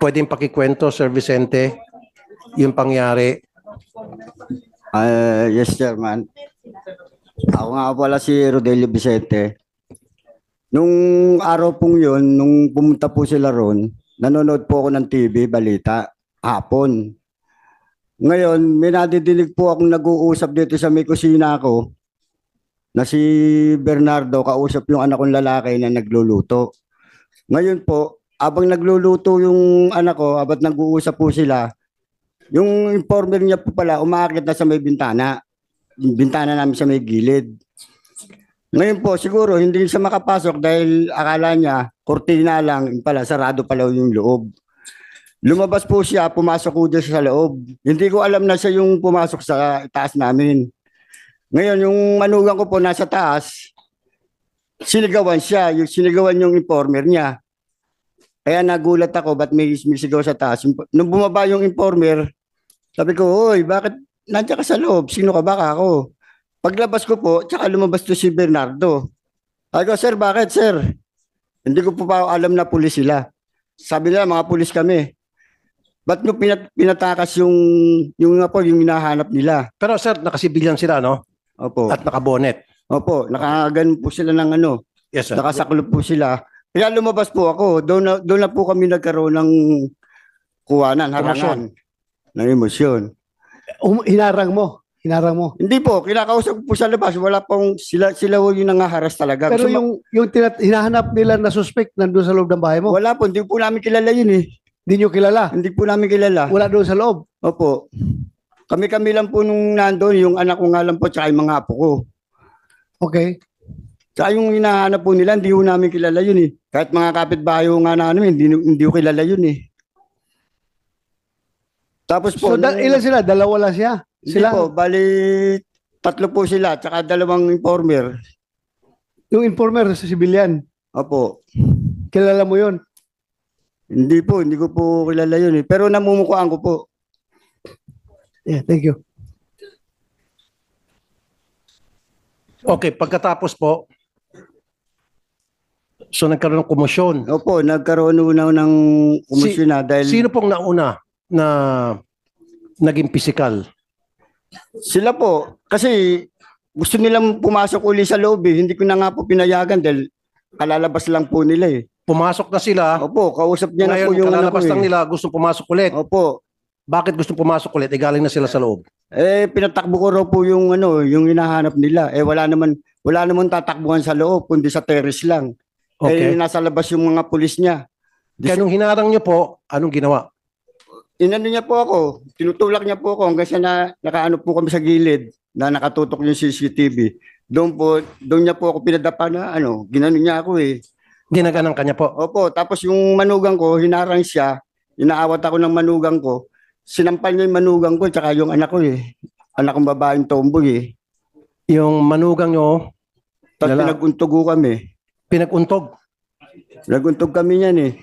Pwedeng pakikwento, Sir Vicente, yung pangyari. Yes, Chairman. Ako nga pala si Rodelio Vicente. Nung araw pong yun, nung pumunta po sila ron, nanonood po ako ng TV, balita, hapon. Ngayon, may nadidinig po akong nag-uusap dito sa may kusina ko na si Bernardo, kausap yung anak kong lalaki na nagluluto. Ngayon po, abang nagluluto yung anak ko, abang nag-uusap po sila, yung informer niya po pala, umaakit na sa may bintana. Yung bintana namin sa may gilid. Ngayon po, siguro hindi siya makapasok dahil akala niya, kortina lang, yung pala, sarado pala yung loob. Lumabas po siya, pumasok po siya sa loob. Hindi ko alam na siya yung pumasok sa taas namin. Ngayon, yung manugang ko po nasa taas, sinigawan siya, sinigawan yung informer niya. Kaya nagulat ako, ba't may sigaw sa taas? Nung bumaba yung informer, sabi ko, "Hoy, bakit nandiyan ka sa loob? Sino ka ba ako?" Paglabas ko po, tsaka lumabas to si Bernardo. Sabi ko, "Sir, bakit, sir?" Hindi ko po pa alam na pulis sila. Sabi nila, mga pulis kami. Ba't nyo pinatakas yung hinahanap nila? Pero sir, nakasibilyan sila, no? Opo. At nakabonet. Opo, nakagan po sila ng ano. Yes, sir. Nakasaklop po sila. Kaya lumabas po ako. Doon na po kami nagkaroon ng kuwanan, harangan, ng emosyon. Hinarang mo. Hindi po, kinakausap ko po sa labas. Wala pong sila yung nangaharas talaga. Pero yung hinahanap nila na suspect nandun sa loob ng bahay mo, wala po, hindi po namin kilala yun eh. hindi nyo kilala. Hindi po namin kilala. Wala doon sa loob. Opo. Kami lang po nung nandoon, yung anak ko nga lang po, tsaka yung mga apo ko. Okay. Tsaka yung hinahanap po nila, hindi po namin kilala yun eh. Kahit mga kapitbahay nga namin, hindi ko kilala yun eh. Tapos po, So, ilan sila? Dalawa lang siya? Sila po, bali tatlo po sila, tsaka dalawang informer. Yung informer sa civilian, Opo. kilala mo yun? Hindi ko po kilala yun eh. Pero namumukhaan ko po. Yeah, thank you. Okay, pagkatapos po, so nagkaroon ng komosyon. Opo, nagkaroon ng kumusyon na dahil... Sino pong nauna na naging physical? Sila po, kasi gusto nilang pumasok uli sa loob eh. Hindi ko na nga po pinayagan dahil kalalabas lang po nila eh. Pumasok na sila. Opo, kausap niya na Ngayon, po yung kalalabas lang eh. nila, gustong pumasok ulit. Opo. Bakit gustong pumasok ulit? Galing na sila sa loob. Pinatakbo ko raw po yung yung hinahanap nila. Wala naman tatakbuhan sa loob, kundi sa terrace lang. Okay. Nasa labas yung mga pulis niya. Kaya nung hinarang niyo po, anong ginawa? Inano niya po ako, tinutulak niya po ako hanggang sa nakaano po kami sa gilid na nakatutok yung CCTV. Doon niya po ako pinadapa na ginano niya ako eh. Ginaganang kanya po. Opo, tapos yung manugang ko, hinarang siya, inaawat ako ng manugang ko, sinampal niya yung manugang ko tsaka yung anak ko eh. Anak kong babaeng tomboy eh. Yung manugang niyo, Tapos pinaguntog ko kami. Pinaguntog? Naguntog kami niyan eh.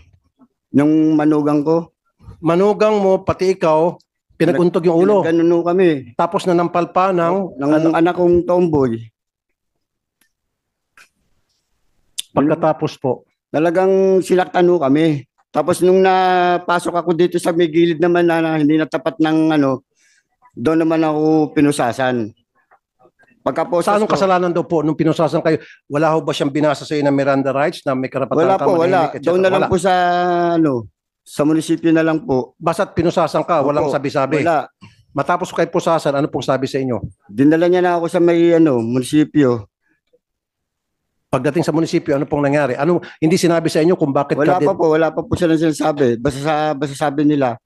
Yung manugang ko. Manugang mo, pati ikaw, pinaguntog yung ulo. Ganun kami. Tapos nanampal pa ng anak kong tomboy. Pagkatapos po. Talagang sinaktan kami. Tapos nung napasok ako dito sa may gilid naman na hindi natapat ng doon naman ako pinusasan. Sa anong kasalanan daw po nung pinusasan kayo? Wala ho ba siyang binasa sa iyo na Miranda rights na may karapatan wala ka po, wala. manahimik, Doon na lang po sa munisipyo na lang po. Basta't pinusasan ka, walang Opo, sabi-sabi. Wala. Matapos kayo pusasan, ano pong sabi sa inyo? Dinala niya na ako sa may munisipyo. Pagdating sa munisipyo, ano pong nangyari? Hindi sinabi sa inyo kung bakit Wala pa po sila sinasabi. Basta sabi nila,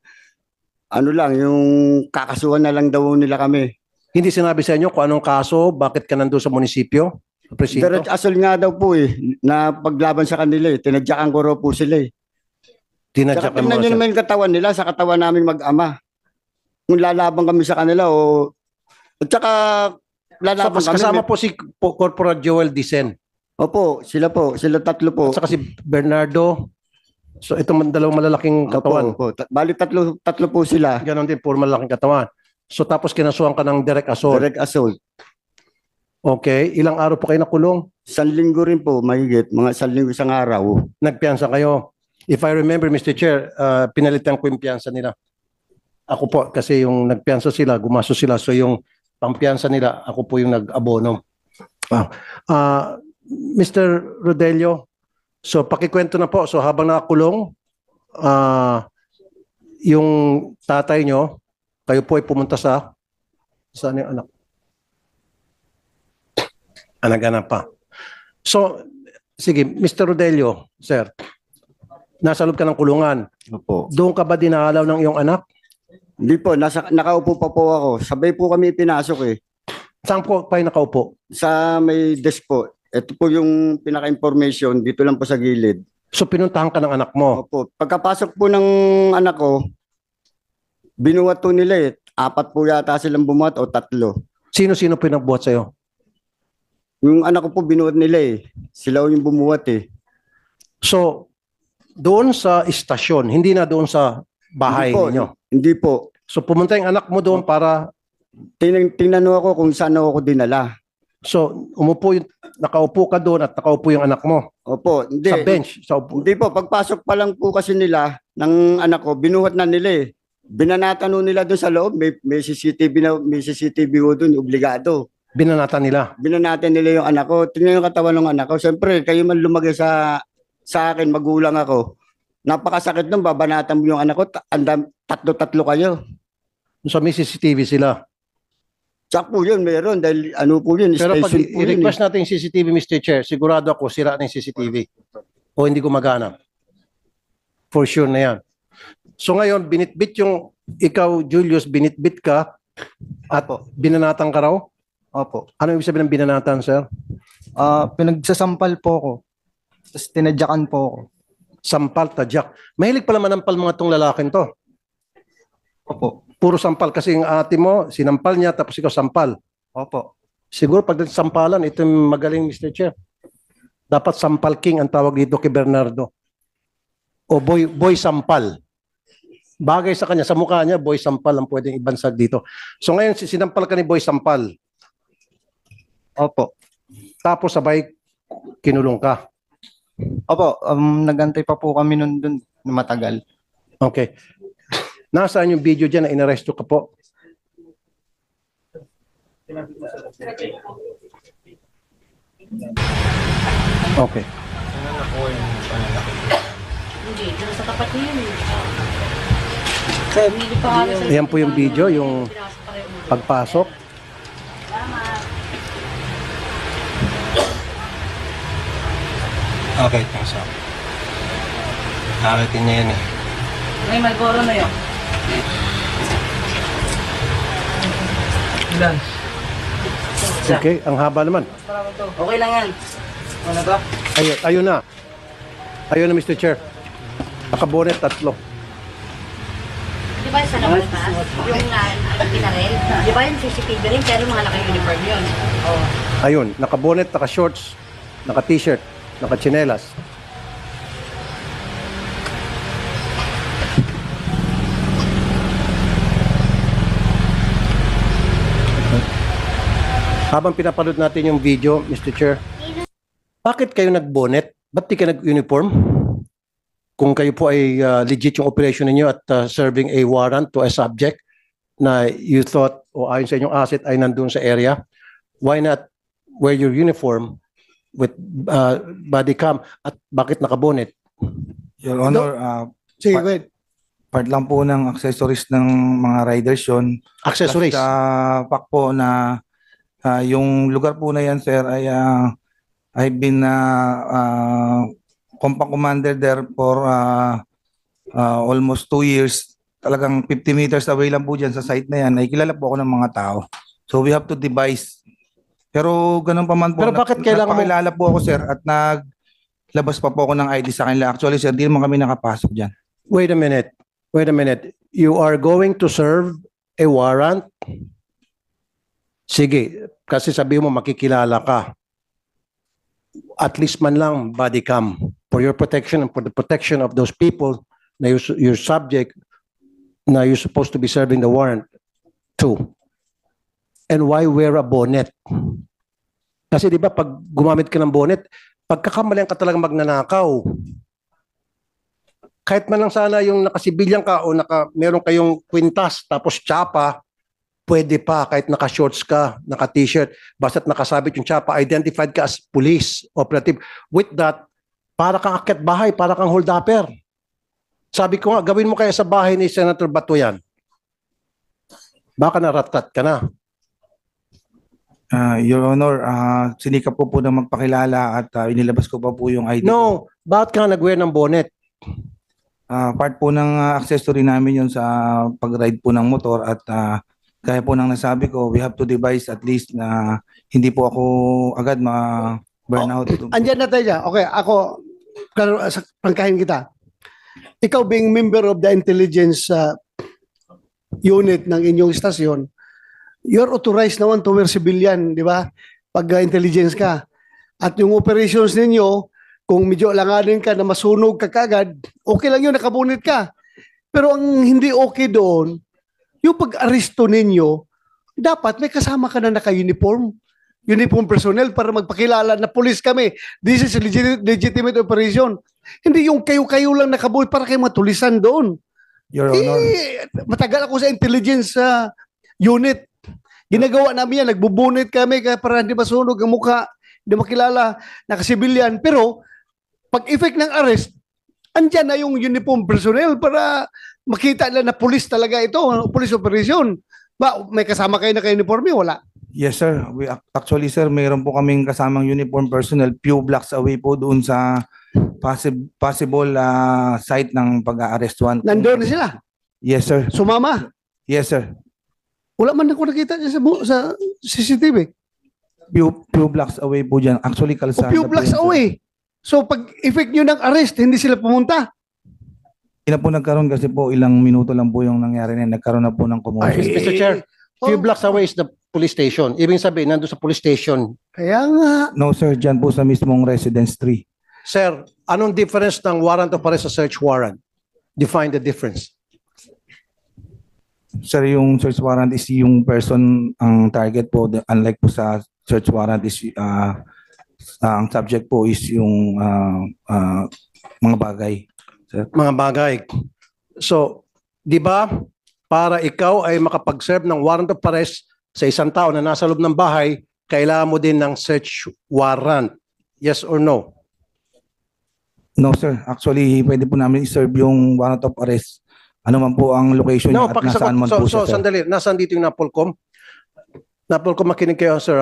yung kakasuhan na lang daw nila kami. Hindi sinabi sa inyo kung anong kaso, bakit ka nandun sa munisipyo? Presinto? Direct asol nga daw po eh, na paglaban sa kanila eh. Tinadyakan ko raw po sila eh. Tinadyakan Tingnan nyo naman yung katawan nila sa katawan namin mag-ama. Kung lalaban kami sa kanila at saka lalaban kami. Kasama po si Corporal Joel Dicen. Opo, sila tatlo po. At saka si Bernardo. So itong dalawang malalaking katawan. Opo. Bali tatlo po sila. Ganon din, puro malalaking katawan. So tapos kinasuhan ka ng direct assault. Direct assault. Okay. Ilang araw po kayo nakulong? 1 linggo rin po, mahigit. Mga 1 linggo isang araw. Nagpiyansa kayo? If I remember, Mr. Chair, pinalitan ko yung piyansa nila. Ako po, kasi yung nagpiyansa sila, gumasto sila. So yung pampiyansa nila, ako po yung nag-abono. Mr. Rodelio, so pakikwento na po. So habang nakakulong, yung tatay nyo, kayo po ay pumunta sa saan yung anak? Anak-anak pa. So, sige, Mr. Rodelio, sir, nasa loob ka ng kulungan. Opo. Doon ka ba dinalaw ng iyong anak? Hindi po, nakaupo pa po ako. Sabay po kami pinasok eh. Saan po kayo nakaupo? Sa may desk po. Ito po yung pinaka-information. Dito lang po sa gilid. So pinuntahan ka ng anak mo. Opo. Pagkapasok po ng anak ko, binuhat po nila eh. 4 po yata silang bumuhat o 3. Sino-sino pinagbuhat sa'yo? Yung anak ko po binuhat nila eh. Sila yung bumuhat eh. So, doon sa istasyon, hindi na doon sa bahay ninyo. Hindi po. So pumunta yung anak mo doon para, Tinanong ako kung saan ako dinala. so nakaupo ka doon at nakaupo yung anak mo Opo. Hindi. sa bench. Sa upo. Hindi po. Pagpasok pa lang po kasi nila ng anak ko, binuhat na nila eh. Binanatan nila doon sa loob. May CCTV ho doon. Obligado. Binanatan nila. Binanatan nila yung anak ko. Tingnan yung katawan ng anak ko. Siyempre, kayo man lumagay sa akin, magulang ako. Napakasakit nung babanatan mo yung anak ko. Tatlo kayo. So may CCTV sila. Tsak po yun, meron. Dahil ano po yun, Pero pag station po yun. i-request natin yung CCTV, Mr. Chair, sigurado ako sira na yung CCTV. O hindi gumagana. For sure na yan. So ngayon, binitbit yung, ikaw, Julius, binitbit ka at binanatan ka raw? Opo. Ano ibig sabihin ng binanatan, sir? Pinagsasampal po ako. Tapos tinadyakan po ako. Sampal, tadyak. Mahilig pala manampal mga tong lalaking to. Opo. Puro sampal kasi yung ate mo, sinampal niya tapos ikaw sampal. Opo. Siguro pag sampalan, ito yung magaling, Mr. Chair. Dapat sampal king ang tawag dito kay Bernardo. O boy sampal. Bagay sa kanya, sa mukha niya, boy sampal ang pwedeng ibansag dito. So ngayon, sinampal ka ni boy sampal. Opo. Tapos sabay kinulong ka. Opo. Nagantay pa po kami nun dun na matagal. Okay. Nasaan yung video dyan na inaresto ka po? Okay. Hindi, doon sa tapat niya yun. Hindi pa nga sa- Ayan po yung video, yung pagpasok. Okay, thanks up. Akitin niya yan eh. May Malboro na yun. Ilan? Okay, ang haba naman. Okay lang yan. Ano to? Ayun na. Ayun na, Mr. Chair. Nakabonet, 3. Di ba sa labas pa? Yung pinarel? Di ba yung CCTV rin? Pero mga naka-uniform yun. Oo. Ayun, nakabonet, naka-shorts, naka-t-shirt, naka-chinelas. Habang pinapanood natin yung video, Mr. Chair, bakit kayo nag-bonnet? Ba't di ka nag-uniform? Kung kayo po ay legit yung operation ninyo at serving a warrant to a subject na you thought o ayon sa inyong asset ay nandun sa area, why not wear your uniform with body cam at bakit naka-bonnet? Your Honor, Sige, wait. part lang po ng accessories ng mga riders yun. Accessories. Plus, fact po na yung lugar po na yan, sir, ay I've been compound commander there for almost 2 years. Talagang 50 meters away lang po dyan sa site na yan. Ay kilala po ako ng mga tao. So we have to devise. Pero ganun pa man po. Pero bakit kailangan mo- Napakilala po ako, sir, at naglabas pa po ako ng ID sa kanila. Actually, sir, di naman kami nakapasok dyan. Wait a minute. Wait a minute. You are going to serve a warrant? Sige, kasi sabi mo makikilala ka. At least man lang body cam for your protection and for the protection of those people na your subject na you're supposed to be serving the warrant to. And why wear a bonnet? Kasi di ba pag gumamit ka ng bonnet, pagkakamalian ka talagang magnanakaw. kahit man lang sana yung nakasibilyan ka o meron kayong kwintas tapos tsapa, pwede pa kahit naka-shorts ka, naka-t-shirt, basta't nakasabit yung tsapa, identified ka as police operative. With that, para kang akyat bahay, para kang hold-upper. Sabi ko nga, gawin mo kaya sa bahay ni Senator Bato yan. Baka naratrat ka na. Your Honor, sinikap ko po na magpakilala at inilabas ko pa po yung ID ko. No, bakit ka nag-wear ng bonnet? Part po ng accessory namin yun sa pag-ride po ng motor at kaya po nang nasabi ko, we have to devise at least na hindi po ako agad ma-burnout. Andyan na tayo dyan. Okay, ako, prangkahin kita. Ikaw being member of the intelligence unit ng inyong istasyon, you're authorized naman to wear civilian, di ba? Pag intelligence ka. At yung operations ninyo, kung medyo alanganin ka na masunog ka kagad, okay lang yun, nakabunit ka. Pero ang hindi okay doon, yung pag-aresto ninyo, dapat may kasama ka na naka-uniform. Uniform personnel para magpakilala na police kami. This is a legitimate operation. Hindi yung kayo-kayo lang nakabunit para kayo matulisan doon. Your Honor, Matagal ako sa intelligence unit. Ginagawa namin yan, nagbubunit kami para hindi masunog ang mukha, hindi makilala, nakasibilyan. Pero, pag effect ng arrest, andyan na yung uniform personnel para makita nila na police talaga ito, police operation. Ba, may kasama kayo na uniforme? Wala. yes sir. Actually sir, mayroon po kaming kasamang uniform personnel few blocks away po doon sa possible site ng pag-arrest one. Nandoon na sila. Yes sir. Sumama. Yes sir. Wala man ako nakita dyan sa CCTV. Few blocks away po dyan. Actually, O kalsada few po blocks yun, sir. away. So, pag effect nyo ng arrest, hindi sila pumunta. Hindi na po nagkaroon kasi po ilang minuto lang po yung nangyari na nagkaroon na po ng commotion. Mr. Chair, few blocks away is the police station. Ibig sabihin, nandun sa police station. Kaya nga. No sir, dyan po sa mismong residence 3. Sir, anong difference ng warrant of arrest sa search warrant? Define the difference. Sir, yung search warrant is yung person ang target po. Unlike po sa search warrant is ang subject po is yung mga bagay. Sir. Mga bagay. So, di ba, para ikaw ay makapag-serve ng warrant of arrest sa isang tao na nasa loob ng bahay, kailangan mo din ng search warrant. Yes or no? No sir, actually pwede po namin i-serve yung warrant of arrest. Ano man po ang location No, niya at nasaan man po siya, sir. sandali. Nasaan dito yung NAPOLCOM? NAPOLCOM, makinig kayo, sir.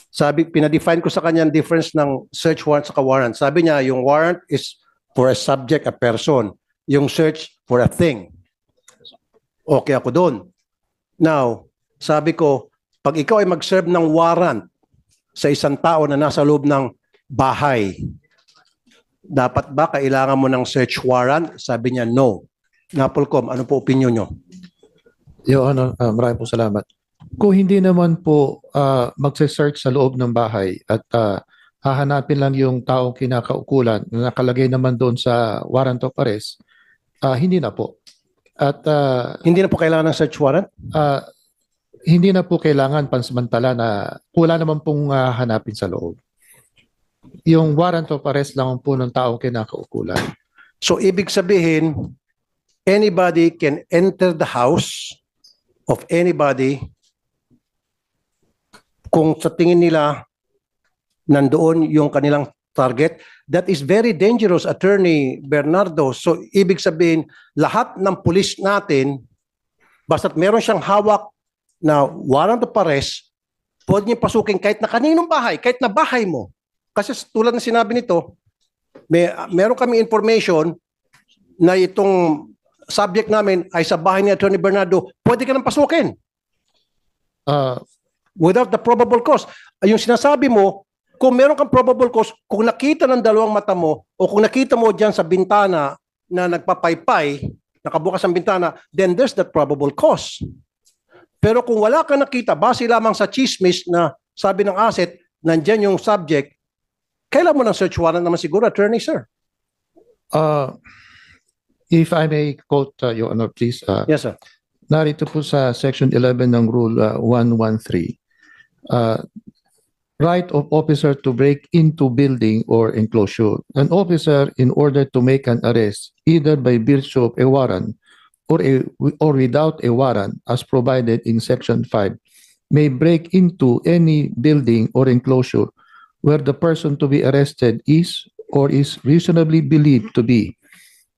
Sabi, pinadefine ko sa kanya ang difference ng search warrant sa warrant. Sabi niya, yung warrant is for a subject, a person. Yung search for a thing. Okay ako doon. Now, sabi ko, pag ikaw ay mag-serve ng warrant sa isang tao na nasa loob ng bahay, dapat ba kailangan mo ng search warrant? Sabi niya, no. NAPOLCOM, ano po opinion nyo? Your Honor, maraming po salamat. Kung hindi naman po magse-search sa loob ng bahay at hahanapin lang yung taong kinakaukulan na nakalagay naman doon sa warrant of arrest, hindi na po. At Hindi na po kailangan ng search warrant? hindi na po kailangan pansamantala na wala naman pong hanapin sa loob. Yung warrant of arrest lang po ng taong kinakaukulan. So, ibig sabihin, anybody can enter the house of anybody kung sa tingin nila nandoon yung kanilang target. That is very dangerous, Attorney Bernardo. So, ibig sabihin, lahat ng pulis natin, basta't meron siyang hawak na warrant of arrest, pwede niya pasukin kahit na kaninong bahay, kahit na bahay mo. Kasi tulad ng sinabi nito, meron kami information na itong subject namin ay sa bahay ni Attorney Bernardo, pwede ka nang pasukin without the probable cause. Yung sinasabi mo, kung meron kang probable cause, kung nakita ng dalawang mata mo o kung nakita mo dyan sa bintana na nagpapaypay, nakabukas ang bintana, then there's that probable cause. Pero kung wala kang nakita, base lamang sa chismis na sabi ng asset, nandyan yung subject, kailan mo ng search warrant naman siguro, Attorney, sir? If I may quote, Your Honor, please. Yes, sir. Narito po sa Section 11 ng Rule 113. right of officer to break into building or enclosure. An officer, in order to make an arrest, either by virtue of a warrant or without a warrant, as provided in Section 5, may break into any building or enclosure where the person to be arrested is or is reasonably believed to be,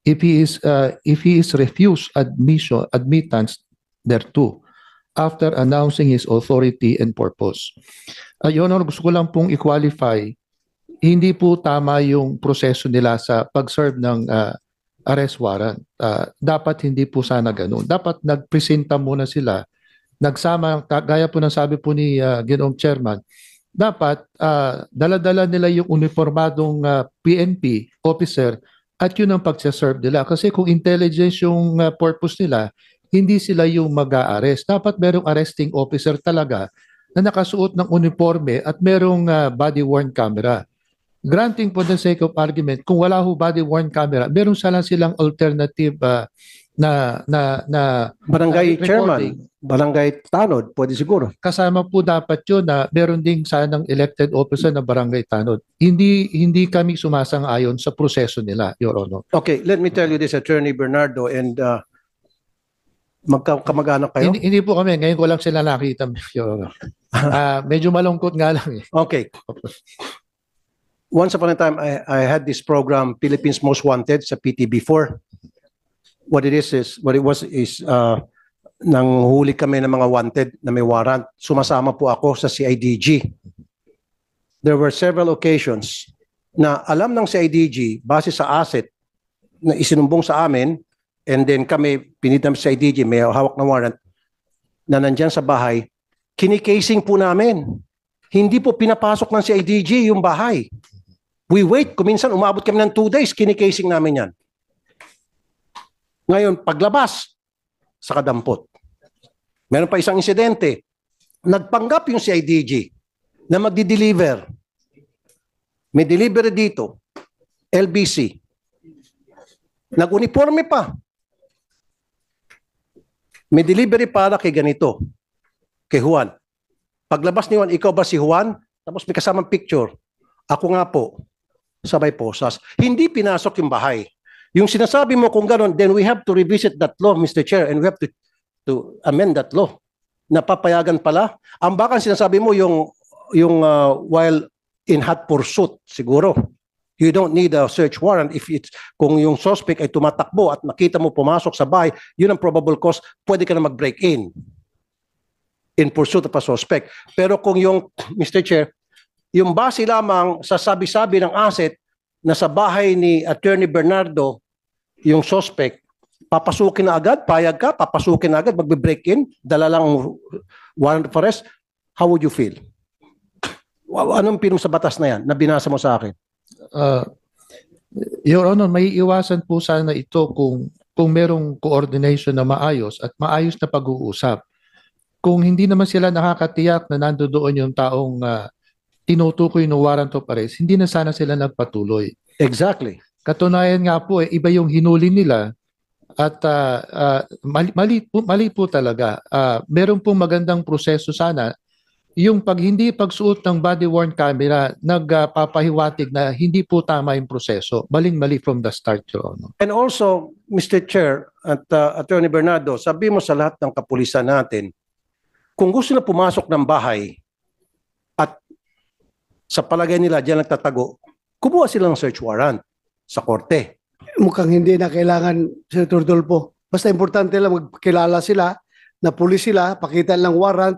if he is refused admittance thereto, after announcing his authority and purpose. Your Honor, gusto ko lang pong i-qualify, hindi po tama yung proseso nila sa pag-serve ng arrest warrant. Dapat hindi po sana ganun. Dapat nagpresenta muna sila, nagsama, gaya po ng sabi po ni Ginoong Chairman, dapat dala-dala nila yung uniformadong PNP officer at yun ang pagsaserve nila. Kasi kung intelligence yung purpose nila, hindi sila yung mag-a-arrest. Dapat merong arresting officer talaga na nakasuot ng uniforme at merong body-worn camera. Granting for the sake of argument, kung wala ho body-worn camera, meron silang alternative na Barangay recording. chairman, barangay tanod, pwede siguro. Kasama po dapat yun na meron ding sanang elected officer na barangay tanod. Hindi kami sumasang-ayon sa proseso nila, Your Honor. Okay, let me tell you this, Attorney Bernardo, and magkamag-anak kayo? Hindi po kami, ngayon ko lang sila nakita, Your Honor. Medyo malungkot nga lang eh. Okay. Once upon a time, I had this program, Philippines Most Wanted, sa PTB4. What it was is nanghuli kami ng mga wanted na may warrant. Sumasama po ako sa CIDG. There were several occasions na alam ng CIDG, base sa asset na isinumbong sa amin, and then kami, pinitam sa CIDG, may hawak na warrant, na nandyan sa bahay, kinikasing po namin. Hindi po pinapasok ng CIDG yung bahay. We wait, kuminsan umabot kami ng 2 days, kinikasing namin yan. Ngayon, paglabas, sa kadampot. Meron pa isang insidente. Nagpanggap yung CIDG na magdi-deliver. May delivery dito, LBC. Nag-uniforme pa. May delivery para kay ganito, kay Juan. Paglabas ni Juan, ikaw ba si Juan? Tapos may kasamang picture. Ako nga po, sabay posas. Hindi pinasok yung bahay. Yung sinasabi mo kung gano'n, then we have to revisit that law, Mr. Chair, and we have to amend that law. Napapayagan pala. Ang baka sinasabi mo yung while in hot pursuit, siguro. You don't need a search warrant kung yung suspect ay tumatakbo at nakita mo pumasok sa bahay, yun ang probable cause, pwede ka na mag-break in pursuit of a suspect. Pero kung yung, Mr. Chair, yung base lamang sa sabi-sabi ng asset na sa bahay ni Attorney Bernardo, yung suspect, papasukin na agad, payag ka, papasukin na agad, magbe-break in, dala lang warrant of arrest, how would you feel? Anong pinong sa batas na yan na binasa mo sa akin? Your Honor, may iwasan po sana ito kung merong coordination na maayos at maayos na pag-uusap. Kung hindi naman sila nakakatiyak na nandoon yung taong tinutukoy ng warrant of arrest, hindi na sana sila nagpatuloy. Exactly. Katunayan nga po, iba yung hinuli nila at mali po talaga. Meron pong magandang proseso sana. Yung hindi pagsuot ng body-worn camera, nagpapahiwatig na hindi po tama yung proseso. Maling-mali from the start, Your Honor. And also, Mr. Chair at Attorney Bernardo, sabi mo sa lahat ng kapulisan natin, kung gusto na pumasok ng bahay at sa palagay nila diyan nagtatago, kumuha sila ng search warrant sa korte. Mukhang hindi na kailangan, Senator Dolpo. Basta importante lang magkilala sila, na pulis sila, pakita lang warrant,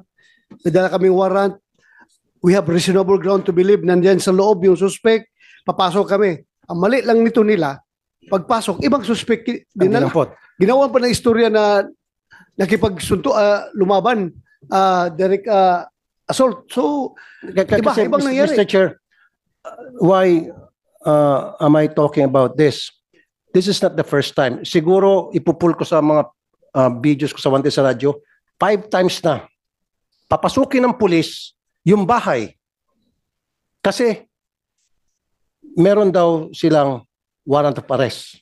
nadala kaming warrant, we have reasonable ground to believe nandiyan sa loob yung suspect, papasok kami. Ang mali lang nito nila, pagpasok, ibang suspect dinala. Ginawa pa ng istorya na nakipagsunto, lumaban, direct assault. So, ibang nangyari. Mr. Chair, why am I talking about this? This is not the first time. Siguro, ipupul ko sa mga videos ko sa Wanted sa radyo, 5 times na. Papasukin ng pulis yung bahay. Kasi, meron daw silang warrant of arrest.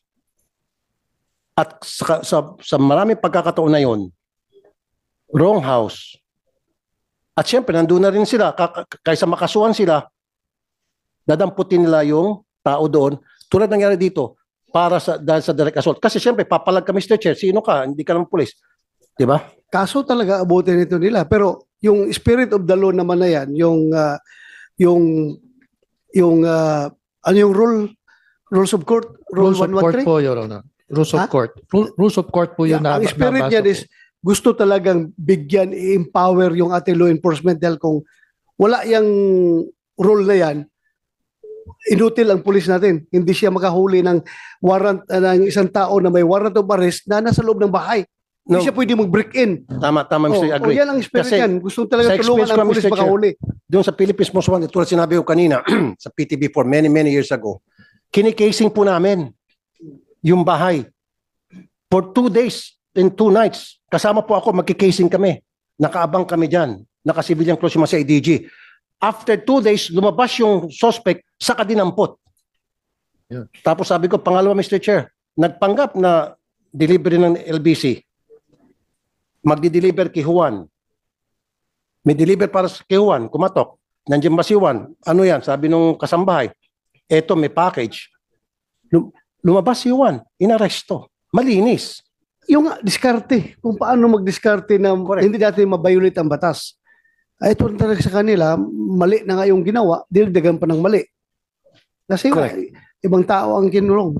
At sa maraming pagkakataon na yun, wrong house, At syempre, nandun na rin sila. Kaysa makasuhan sila, dadamputin nila yung tao doon. Tulad nangyari dito, dahil sa direct assault. Kasi syempre, papalag ka, Mr. Chair, sino ka? Hindi ka naman pulis. Di ba? Kaso talaga abutin ito nila. Pero yung spirit of the law naman na yan, ano yung rules of court? Rule Rules of court 113? po, Your Honor. Rules of Ha? court. Rules of court po yun Yeah, na ang spirit nabasa niyan ko. is gusto talagang bigyan, i-empower yung ating law enforcement dahil kung wala yung rule na yan, inutil ang pulis natin. Hindi siya makahuli ng warrant ng isang tao na may warrant of arrest na nasa loob ng bahay. No. Hindi siya pwede mag-break in. Tama, Mr. Agree. Yan ang spirit Kasi yan. Gusto talaga sa tulungan experience ang ko, pulis Mr. Chair, makahuli. Doon sa Philippines Most Wanted, tulad sinabi ko kanina, sa PTV for many years ago, kinikasing po namin yung bahay. For 2 days and 2 nights, kasama po ako, magkikasing kami. Nakaabang kami dyan. Nakasibilyang close yung mga sa IDG. After 2 days, lumabas yung suspect sa kadinampot. Yeah. Tapos sabi ko, pangalawa, Mr. Chair, nagpanggap na delivery ng LBC. Magdi-deliver kay Juan. May deliver para kay Juan, kumatok. Nandiyan ba si Juan? Ano yan? Sabi nung kasambahay. Eto, may package. Lumabas si Juan. Inaresto. Malinis. Yung diskarte, kung paano mag-diskarte na hindi natin mabayulit ang batas. Ay, ito talaga sa kanila, mali na nga yung ginawa, dinagdagan pa ng mali. Kasi ibang tao ang kinulong.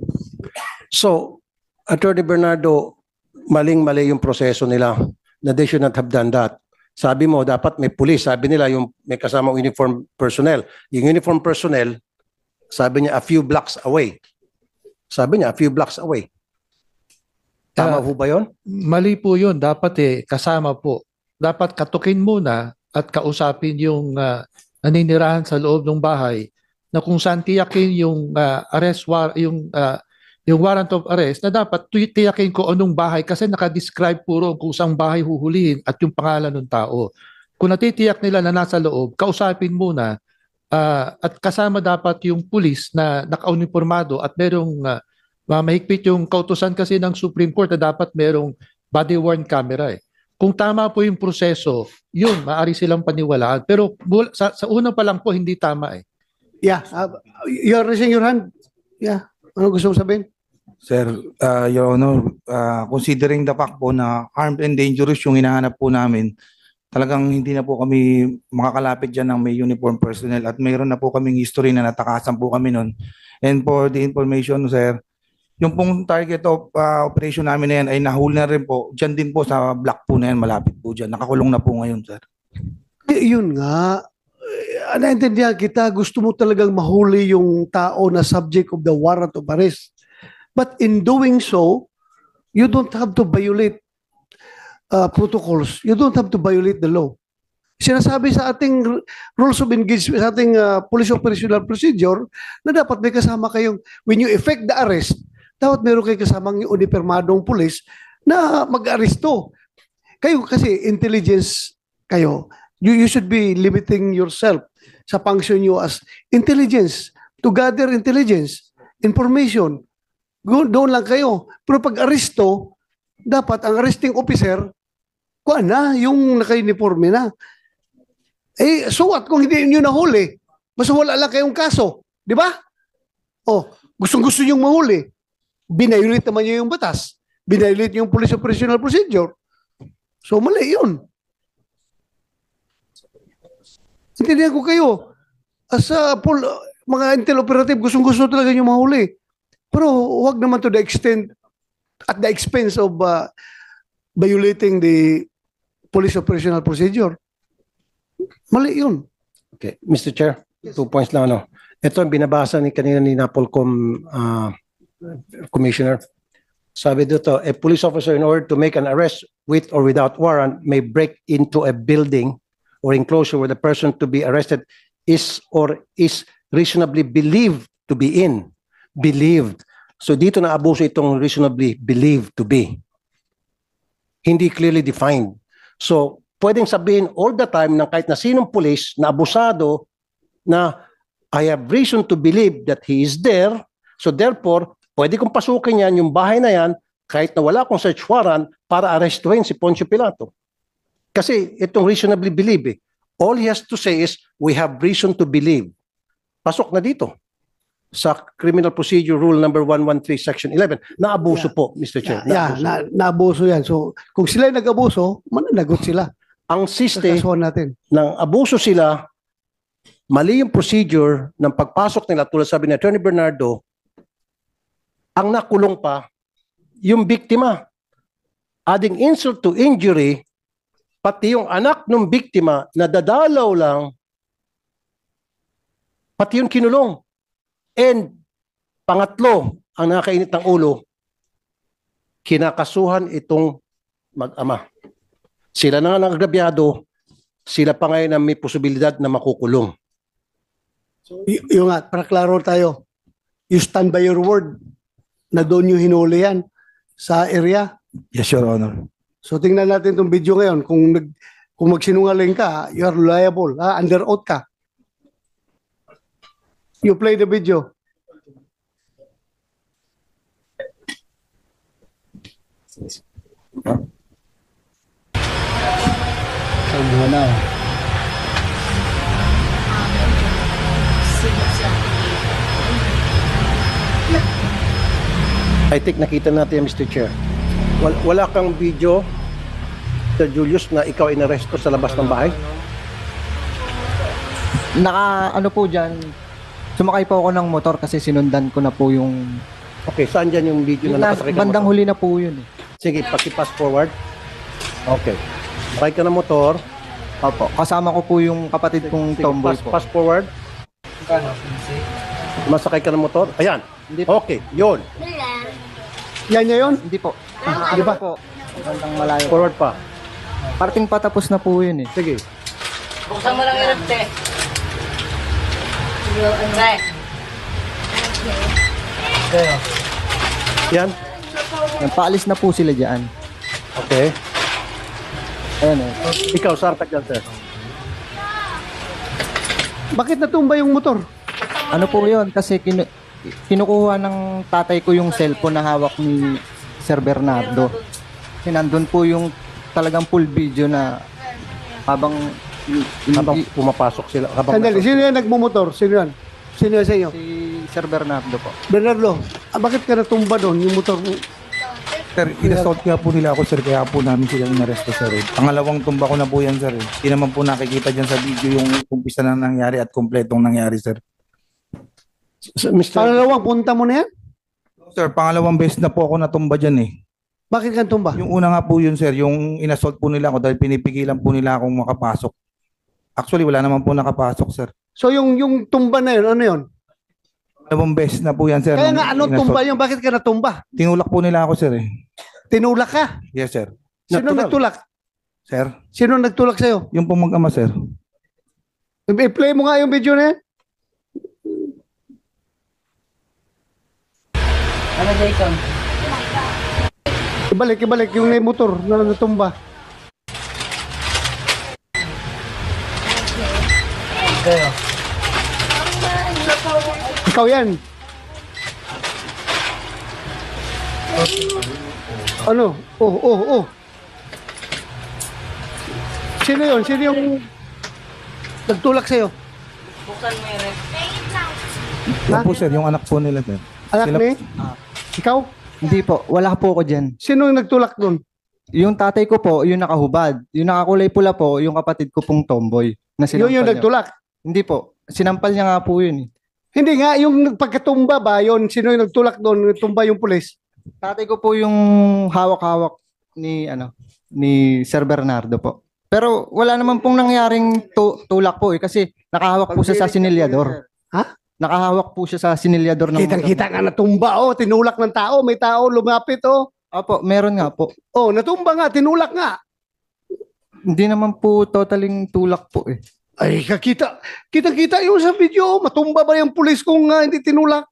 So, Attorney Bernardo, maling-mali yung proseso nila na they should not have done that. Sabi mo, dapat may police. Sabi nila, yung may kasamang uniform personnel. Yung uniform personnel, sabi niya, a few blocks away. Sabi niya, a few blocks away. Tama po ba yun? Mali po yun. Dapat kasama po. Dapat katukin muna at kausapin yung naninirahan sa loob ng bahay na kung saan tiyakin yung yung warrant of arrest na dapat tiyakin ko anong bahay kasi nakadescribe puro kung saan bahay huhulihin at yung pangalan ng tao. Kung natitiyak nila na nasa loob, kausapin muna at kasama dapat yung pulis na naka-uniformado at merong mahigpit yung kautusan kasi ng Supreme Court na dapat merong body-worn camera. Kung tama po yung proseso, yun, maaari silang paniwalaan. Pero sa una pa lang po, hindi tama eh. Yeah. You're raising your hand? Yeah. Ano gusto mong sabihin? Sir, Your Honor, considering the fact po na armed and dangerous yung hinahanap po namin, talagang hindi na po kami makakalapit dyan ng may uniform personnel at mayroon na po kaming history na natakasan po kami nun. And for the information, sir, yung pong target of operation namin na yan ay nahuli na rin po. Dyan din po sa block po na yan, malapit po dyan. Nakakulong na po ngayon, sir. Yun nga. Naintindihan kita, gusto mo talagang mahuli yung tao na subject of the warrant of arrest. But in doing so, you don't have to violate protocols. You don't have to violate the law. Sinasabi sa ating rules of engagement, sa ating police operational procedure, na dapat may kasama kayong, when you effect the arrest, dapat meron kayong kasamang unipermadong police na mag-aresto. Kayo kasi intelligence kayo. You should be limiting yourself sa function nyo as intelligence, to gather intelligence, information. Doon lang kayo. Pero pag aresto, dapat ang arresting officer, kuha na, yung naka-uniforme na. Eh, so what kung hindi nyo nahuli? Basta wala lang kayong kaso. Di ba? Oh, gustong-gusto nyo mahuli. Binayulit naman nyo yung batas. Binayulit yung police operational procedure. So, mali yun. Intindihan ko kayo. As mga intel operative, gustong-gusto talaga nyo mahuli. Pero wag naman to the extent, at the expense of violating the police operational procedure. Mali yun. Okay. Mr. Chair, 2 points lang. Ano. Ito ang binabasa kanina ni Napolcom Commissioner. Sabi dito, a police officer in order to make an arrest with or without warrant may break into a building or enclosure where the person to be arrested is or is reasonably believed to be in. Believed. So dito na abuso itong reasonably believed to be. Hindi clearly defined. So pwedeng sabihin all the time ng kahit na sinong pulis na abusado na I have reason to believe that he is there. So therefore, pwede kong pasukin yan, yung bahay na yan, kahit na wala akong search warrant para arestuhin si Poncio Pilato. Kasi itong reasonably believe All he has to say is, we have reason to believe. Pasok na dito sa Criminal Procedure Rule number 113, Section 11. Naabuso po, Mr. Chair. Naabuso. Naabuso yan. So, kung sila nag-abuso, mananagot sila. Ang siste Kasuhan natin. ng abuso sila, mali yung procedure ng pagpasok nila, tulad sabi ni Attorney Bernardo, ang nakulong pa, yung biktima. Adding insult to injury, pati yung anak ng biktima na dadalaw lang, pati yung kinulong. And pangatlo, ang nakakainit ng ulo, kinakasuhan itong mag-ama. Sila na nga nagrabyado, sila pa ngayon na may posibilidad na makukulong. Yung nga, para klaro tayo, you stand by your word na doon yung hinuli yan sa area. Yes, Your Honor. So tingnan natin itong video ngayon. Kung magsinungaling ka, you are liable. Under oath ka. You play the video. I think nakita natin yan, Mr. Chair. Wala kang video, Sir Julius, na ikaw inaresto sa labas ng bahay? Ano po dyan, sumakay po ako ng motor kasi sinundan ko na po yung... Okay, saan dyan yung video na nakasakay ka ng bandang motor? huli na po yun eh. Sige, paki-pass forward. Okay. Sakay ka ng motor. Opo, kasama ko po yung kapatid kong Sige, tomboy po. pass forward. Masakay ka ng motor. Ayan. Hindi po. Okay, yun. Yan niya yun? Hindi po. Di ba po? Bandang malayo. Forward pa. Parting patapos na po yun eh. Sige. Buksan mo lang yung te. Right. Yan. Paalis na po sila dyan. Okay. Ayan eh. Ikaw, saan ka dyan, sir? Bakit natumba yung motor? Ano po yun? Kasi kinukuha ng tatay ko yung cellphone na hawak ni Sir Bernardo. Kasi nandun po yung talagang full video na habang Pumapasok sila. Sandali, sino yan nagmumotor? Sino yan? Sino yan sa inyo? si Sir Bernardo po. Bernardo, bakit ka natumba doon yung motor mo? Sir, inassault kaya po nila ako, sir. Kaya po namin silang inaresto, sir. Pangalawang tumba ko na po yan, sir. Hindi naman po nakikita dyan sa video yung umpisa na nangyari at kompletong nangyari, sir. Mr. Pangalawang punta mo na yan? Sir, pangalawang beses na po ako natumba dyan eh. Bakit ka tumba? Yung una nga po yun, sir, yung inassault po nila ako dahil pinipigilan po nila akong makapasok. Actually, wala naman po nakapasok, sir. So yung tumba na yun, ano yun? Pangalawang beses na po yan, sir. Kaya nung nga, anong inassault. tumba yun? Bakit ka natumba? Tinulak po nila ako, sir eh. Tinulak ka? Yes, sir. Sino Natural. nagtulak? Sir, Sino nagtulak sa'yo? yung pong mag-ama, sir. I-play mo nga yung video na yan. Ano, Jason? Ibalik yung motor na natumba. Ikaw yan. Ano? Oh. Sino yun? Sino yung nagtulak sa'yo? Buksan mo yung ref. Yan po, sir, yung anak po nila, sir. Anak Sila- ni? Ikaw? Hindi po, wala po ako dyan. Sino yung nagtulak doon? Yung tatay ko po, yung nakahubad. Yung nakakulay pula po, yung kapatid ko pong tomboy. Na Yun yung sinampal niya. nagtulak. Hindi po, sinampal niya nga po yun eh. Hindi nga, yung pagkatumba ba, yun, sino yung nagtulak doon, tumba yung pulis? Tatay ko po yung hawak-hawak ni Sir Bernardo po. Pero wala naman pong nangyaring tulak po eh kasi nakahawak po siya sa sinilyador. Ha? Nakahawak po siya sa sinilyador ng Kitang-kita nga natumba, oh, tinulak ng tao, may tao lumapit, oh. Opo, meron nga po. Oh, natumba nga, tinulak nga. Hindi naman po totaling tulak po eh. Ay, kita yung sa video, matumba ba yung pulis kung hindi tinulak?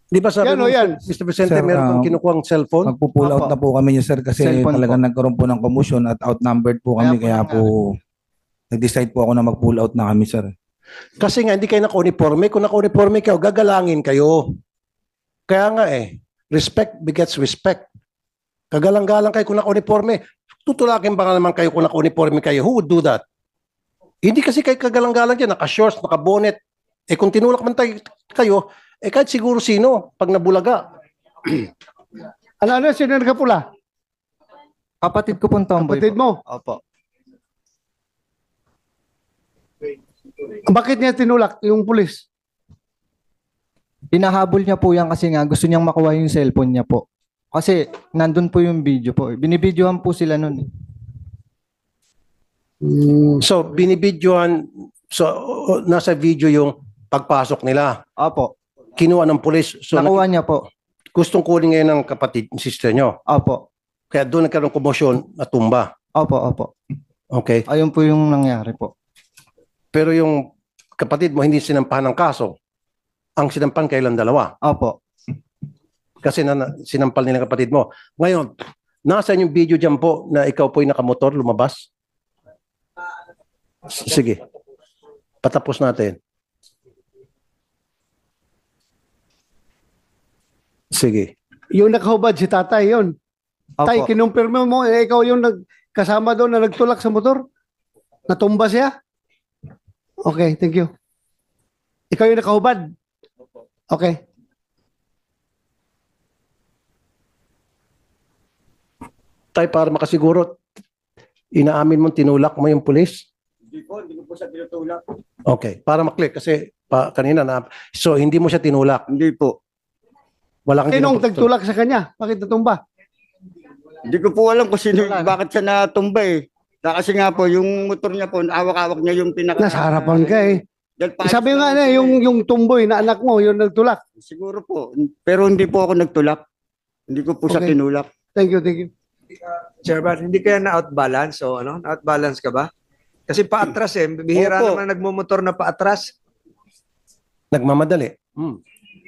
Di ba sabi Yan, mo, o yan. Mr. Vicente, Sir, meron kang kinukuhang cellphone? Magpo-pull out Opo. na po kami niya, sir, kasi Cellphone talagang po. nagkaroon po ng commotion at outnumbered po kami. Kaya Kaya po po, nag-decide po ako na mag-pull out na kami, sir. Kasi nga, hindi kayo naka-uniforme. Kung naka-uniforme kayo, gagalangin kayo. Kaya nga respect begets respect. Kagalang-galang kayo kung naka-uniforme. tutulakin ba nga naman kayo kung naka-uniforme kayo? Who would do that? Hindi kasi kayo kagalang-galang dyan, naka-shorts, naka-bonnet. Eh kung tinulak man kayo, eh kahit siguro sino, pag nabulaga. Ano, sino nagkapula? Kapatid ko pong tomboy Kapatid po. mo? Opo. Bakit niya tinulak yung pulis? Hinahabol niya po yan kasi nga gusto niyang makuha yung cellphone niya po. Kasi nandun po yung video po. Binibidyohan po sila nun. So, binibidyohan, so nasa video yung pagpasok nila. Opo. Kinuha ng pulis. So, Nakuha niya po. gustong kunin ngayon ng kapatid, sister nyo. Opo. Kaya doon nagkaroon komosyon na tumba. Opo, opo. Okay. Ayun po yung nangyari po. Pero yung kapatid mo hindi sinampahan ng kaso. Ang sinampahan kailan dalawa. Opo. Kasi sinampal nila ng kapatid mo. Ngayon, nasaan yung video dyan po na ikaw po'y nakamotor lumabas? Sige. Patapos natin. Sige. Yung nakahubad si tatay yun. Opo. Tay, kinumpirma mo, ikaw yung kasama doon na nagtulak sa motor? Natumba siya? Okay, thank you. Ikaw yung nakahubad? Okay. Tay, para makasiguro, inaamin mo tinulak mo yung pulis? Hindi ko po siya tinutulak. Okay. Para maklik kasi kanina na. So, hindi mo siya tinulak. Hindi po. Wala kang Sinong tinutulak. nagtulak sa kanya? Bakit natumba? Hindi ko po alam kung sino, Wala. bakit siya natumba eh. Kasi nga po, yung motor niya po, hawak-hawak niya yung pinaka... Nasa harapan ka eh. Dahil pa- Sabi nga na, yung tumboy na anak mo, yung nagtulak. Siguro po. Pero hindi po ako nagtulak. Hindi ko po siya Okay. tinulak. Thank you, thank you. Chairman, hindi kaya na-outbalance o ano? Na-outbalance ka ba? Kasi paatras eh. Bihira Opo. naman nagmumotor na paatras. Nagmamadali.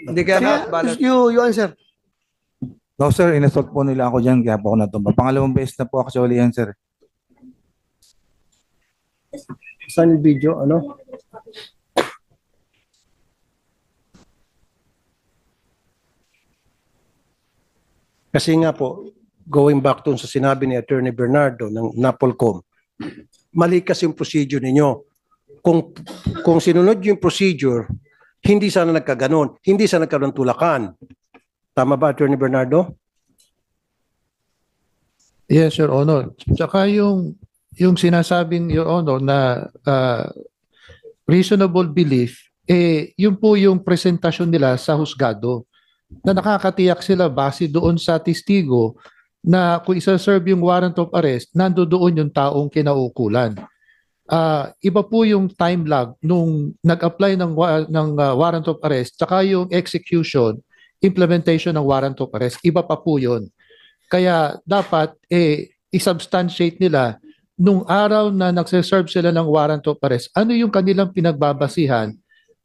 Hindi kaya Sige, na-outbalance. you answer. No sir, inassault po nila ako dyan kaya po ako natumba. Pangalawang beses na po actually yan sir. Saan yung video? Ano? Kasi nga po, going back to sa sinabi ni Attorney Bernardo ng Napolcom, mali kasi yung procedure ninyo. Kung sinunod yung procedure, hindi sana nagkaganon, hindi sana nagkaroon tulakan. Tama ba, Attorney Bernardo? Yes, Your Honor. Tsaka yung sinasabing, Your Honor, na reasonable belief, yun po yung presentasyon nila sa husgado na nakakatiyak sila base doon sa testigo na kung isa-serve yung warrant of arrest, nandoon yung taong kinaukulan. Iba po yung time lag nung nag-apply ng warrant of arrest tsaka yung execution, implementation ng warrant of arrest, iba pa po yun. Kaya dapat i-substantiate nila nung araw na nagse-serve sila ng warrant of arrest, ano yung kanilang pinagbabasihan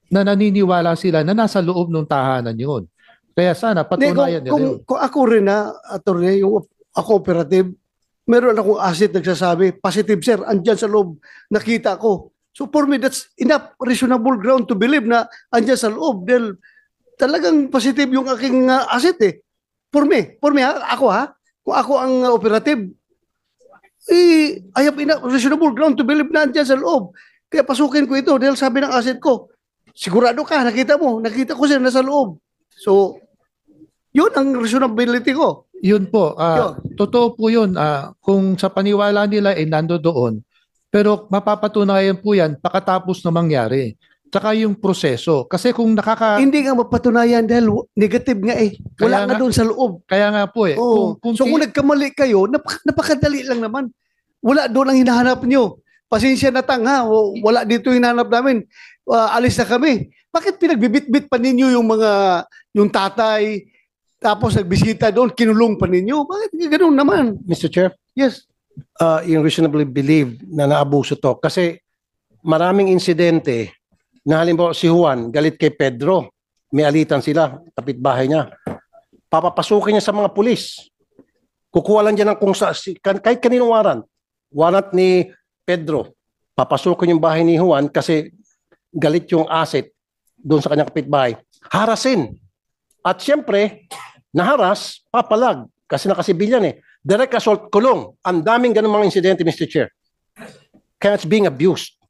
na naniniwala sila na nasa loob ng tahanan yun. Kaya sana patunayan nila yun. Kung ako rin na, attorney, yung ako operative, meron akong asset nagsasabi, positive sir, andyan sa loob, nakita ko. So for me, that's enough reasonable ground to believe na andyan sa loob. Dahil talagang positive yung aking asset eh. For me ako kung ako ang operative, I have enough reasonable ground to believe na andyan sa loob. Kaya pasukin ko ito dahil sabi ng asset ko, sigurado ka, nakita ko sir nasa loob. So, yun ang reasonability ko. Yun po, totoo po yun. Kung sa paniwala nila nando doon, pero mapapatunayan po yan pagkatapos na mangyari. Tsaka yung proseso. Kasi kung Hindi nga mapatunayan dahil negative nga eh. Wala Kaya nga nga. doon sa loob. Kaya nga po eh. Oo. Kung So kung nagkamali kayo, napakadali lang naman. Wala doon ang hinahanap nyo. Pasensya na tanga, wala dito hinahanap namin. Alis na kami. Bakit pinagbibit-bit pa ninyo yung tatay, tapos nagbisita doon, kinulong pa ninyo? Bakit ganoon naman? Mr. Chair? Yes. Yung reasonably believe na naabuso to. Kasi maraming insidente na halimbawa si Juan galit kay Pedro. May alitan sila, kapitbahay niya. Papapasukin niya sa mga pulis. Kukuha lang dyan ng kung kahit kaninong warrant ni Pedro. Papasukin yung bahay ni Juan kasi galit yung asset doon sa kanyang kapitbahay. Harasin. At siyempre, naharas, papalag. Kasi nakasibilyan eh. Direct assault, kulong. Ang daming ganung mga insidente, Mr. Chair. Kaya it's being abused.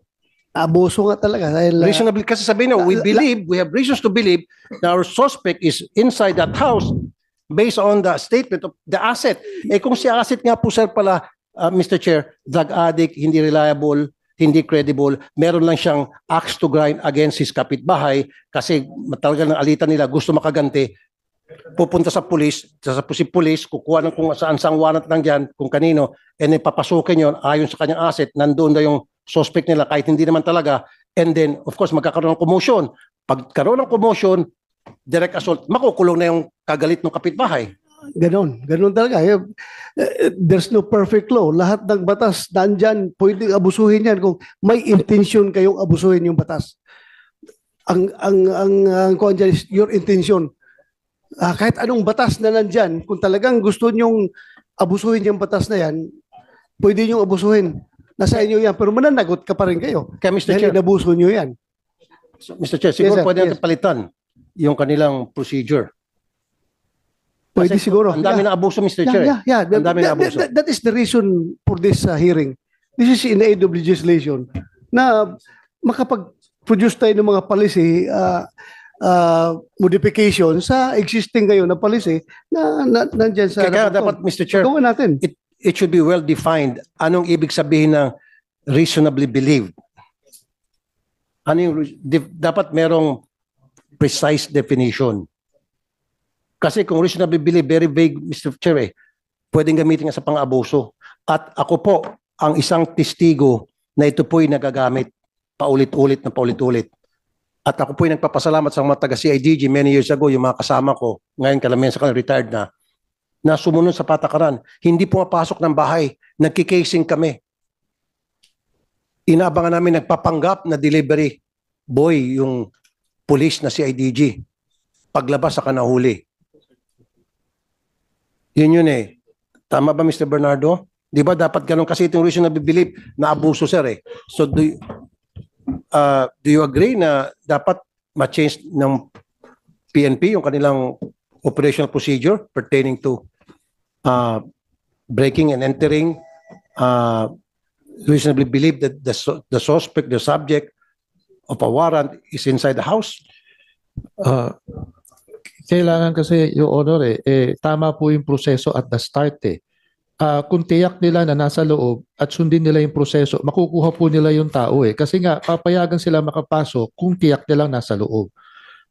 Abuso nga talaga. Dahil, Reasonably, kasi sabihin na, we have reasons to believe that our suspect is inside that house based on the statement of the asset. Eh kung si asset nga po, sir, pala, Mr. Chair, drug addict, hindi reliable, hindi credible, meron lang siyang axe to grind against his kapitbahay kasi talaga ng alitan nila, gusto makaganti, pupunta sa pulis, si pulis, kukuha ng kung saan-sang warrant lang dyan, kung kanino, and then papasukin yon ayon sa kanyang asset, nandoon na yung suspect nila kahit hindi naman talaga, and then, of course, magkakaroon ng commotion. Pagkaroon ng commotion, direct assault, makukulong na yung kagalit ng kapitbahay. Ganon talaga. There's no perfect law. Lahat ng batas nandyan, pwedeng abusuhin yan kung may intention kayong abusuhin yung batas. Ang kuwan dyan is your intention. Kahit anong batas na nandyan, kung talagang gusto nyong abusuhin yung batas na yan, pwede nyong abusuhin. Nasa inyo yan, pero mananagot ka pa rin kayo. Kaya Mr. Dahil Chair, inabuso nyo yan. so, Mr. Chair, siguro Yes, sir. pwede natin palitan yung kanilang procedure. Pwede Kasi siguro. Ang dami ng abuso, Mr. Chair. Yeah. Ang dami ng abuso. That is the reason for this hearing. This is in aid of legislation na makapag-produce tayo ng mga policy modification sa existing ngayon na policy na nandyan sa Kaya rapporteur. dapat, Mr. Chair, Gawin natin. it should be well defined. Anong ibig sabihin ng reasonably believed? Ano yung, dapat merong precise definition. Kasi kung reasonably believed, very vague, Mr. Chair, pwedeng gamitin nga sa pang-abuso. At ako po, ang isang testigo na ito po'y nagagamit paulit-ulit. At ako po'y nagpapasalamat sa mga taga-CIDG many years ago, yung mga kasama ko, ngayon kalamihan sa kanila retired na sumunod sa patakaran. Hindi pumapasok ng bahay, nagkikasing kami. Inaabangan namin nagpapanggap na delivery boy yung police na CIDG. Paglabas sa kanahuli. Yun eh. Tama ba, Mr. Bernardo? Di ba dapat ganun kasi itong reasonable belief na abuso, sir eh. So do you agree na dapat ma-change ng PNP yung kanilang operational procedure pertaining to breaking and entering, reasonably believe that the suspect, the subject of a warrant is inside the house? Kailangan kasi, Your Honor, tama po yung proseso at the start eh. Kung tiyak nila na nasa loob at sundin nila yung proseso, makukuha po nila yung tao eh. Kasi nga, papayagan sila makapasok kung tiyak nilang nasa loob.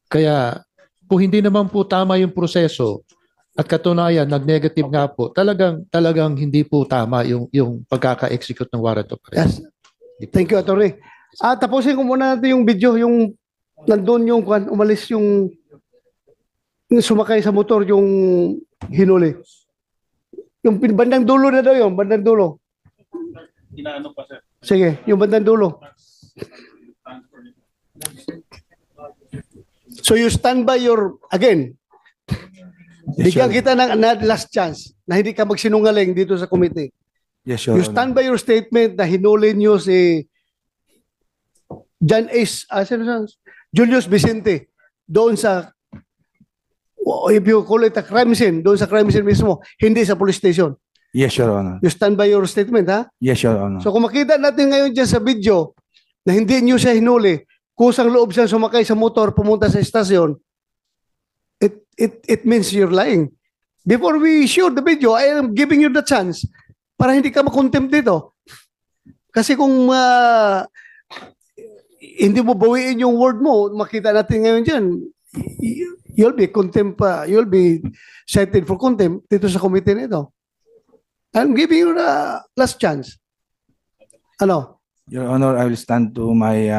Kaya, kung hindi naman po tama yung proseso at katunayan, nag-negative nga po, talagang hindi po tama yung pagkaka-execute ng warrant of arrest. Yes. Thank you, Atty. Tapusin ko muna natin yung video, yung nandun yung umalis yung sumakay sa motor yung hinuli. Yung bandang dulo na daw yun, bandang dulo. Inaano pa, sir? Sige, yung bandang dulo. So you stand by your, again, bigyan kita ng last chance na hindi ka magsinungaling dito sa committee. Yes, Your You stand by your statement na hinuli niyo si Julius Vicente doon sa, if you call it a crime scene, doon sa crime scene mismo, hindi sa police station. Yes, Your Honor. You stand by your statement, ha? Yes, Your Honor. So kung makita natin ngayon dyan sa video na hindi niyo siya hinuli, kusang loob siyang sumakay sa motor, pumunta sa estasyon, it means you're lying. Before we show the video, I am giving you the chance para hindi ka makontempt dito. Kasi kung hindi mo bawiin yung word mo, makita natin ngayon dyan, you'll be you'll be cited for contempt dito sa committee nito. I'm giving you the last chance. Ano? Your Honor, I will stand to my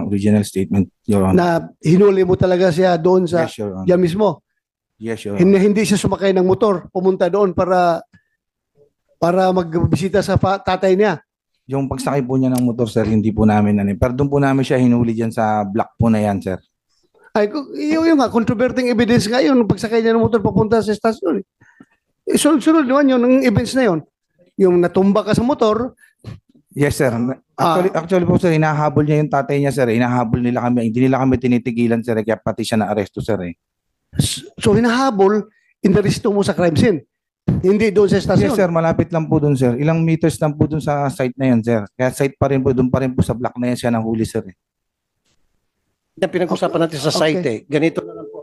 original statement, Your Honor. Na hinuli mo talaga siya doon sa Yes, Your Honor. yan mismo. Yes, Your Honor. Hindi siya sumakay ng motor, pumunta doon para magbisita sa tatay niya. Yung pagsakay po niya ng motor, sir, hindi po namin pero doon po namin siya hinuli dyan sa block po na yan, sir. Ay, yung nga, controverting evidence nga yun, pagsakay niya ng motor papunta sa estasyon. Sunod-sunod naman yun, ng events na yun. Yung natumba ka sa motor. Yes, sir. Actually po, sir, hinahabol niya yung tatay niya, sir. Hinahabol nila kami. Hindi nila kami tinitigilan, sir. Kaya pati siya na-aresto, sir. So, hinahabol, inaresto mo sa crime scene. Hindi doon sa estasyon. Yes, sir. Malapit lang po doon, sir. Ilang meters lang po doon sa site na yan, sir. Kaya site pa rin po, doon pa rin po sa block na yan siya ng huli, sir. Yan pinag-usapan natin sa site eh. Ganito na lang po